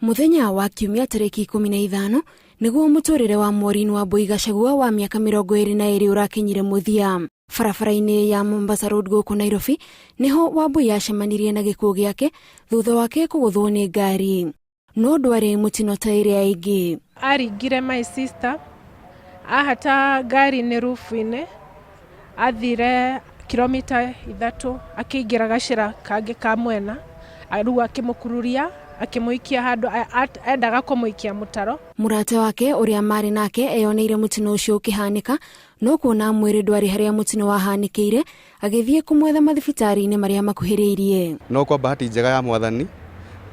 Muthenya wa kiumia tariki 15 niguo muturire wa maureen wambui gachagua wa miaka 22 urakinyire muthia. Barabara-ini ya Mombasa Road guku Nairobi niho wambui yacemanirie na gikuo giake thutha wake kuguthwo ni ngari. No ndwari mutino ta iria ingi. Aringire my sister ahata ngari ni rufu-ini athire kilomita 3 akiingira gacira kangi ka mwena aru akimukururia akimuikia handu endaga kumuikia mutaro. Murate wake uria mari nake eyoneire mutino ucio ukihanika no kuona mwiri ndwari haria mutino wahanikiire agithie kumwetha mathibitari-ini maria makuhiriirie. No kwa bahati njega ya mwathani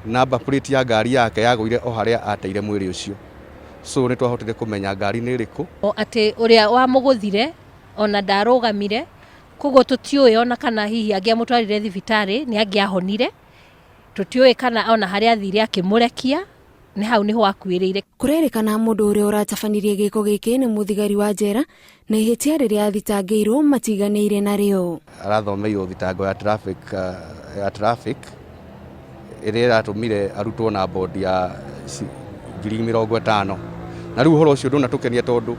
namba plate ya ngari yake yaguire o haria ateire mwiri ucio, so ni twahotire kumenya ngari ni iriku o ati uria wamuguthire ona ndarugamire kuguo tutiuye ona kana hihi angiamutwarire thibitari ni angiahonire, tutiuye kana ona haria athire akimurekia ni hau niho akuirire. Kurerikana mundu uria uratafanirie giko giki ni muthigari wa njera na ihitia riria athitangirwo matiganire nario. Arathomeirwo thitango ya traffic iria iratumire arutwo na bodi ya 50,000 na riu horo ucio ndunatukenia tondu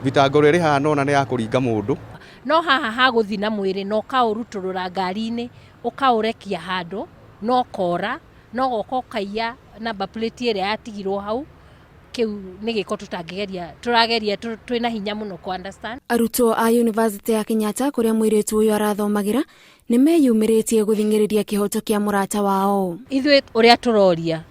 thitango riri hana ona ni ya kuringa mundu. No haha haguthina mwiri no kauruturura ngari-ini ukaurekia handu no kora no goko kaiya namba plate iria yatigirwo hau kiu ni giko turageria twina hinya muno ku understand. Arutwo a University ya Kenyatta kuria muiritu uyu arathomagira ni meyumiritie guthingiriria kihoto kia murata wao. Ithwe uria turoria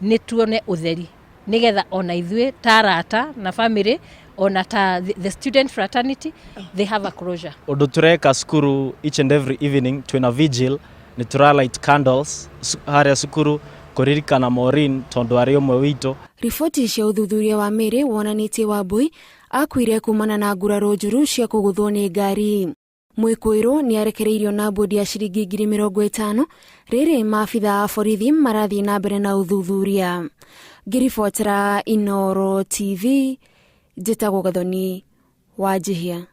ni tuone utheri nigetha ona ithwe tarata na family ona ta the student fraternity they have a closure. Undu tureka skuru each and every evening twina vigil ni turalight candles haria sukuru kuririkana maureen tondu ari umwe witu. Riboti cia uthuthuria wa miri wonanitie wambui akuire kumana na nguraro njuru cia kuguthwo ni ngari. Mwikuiro ni arekereirio na bodi ya ciringi 50,000 riri maabitha a borithi marathie na mbere na uthuthuria. Ngiribotera Inooro TV, njitagwo Gathoni wa Jihia.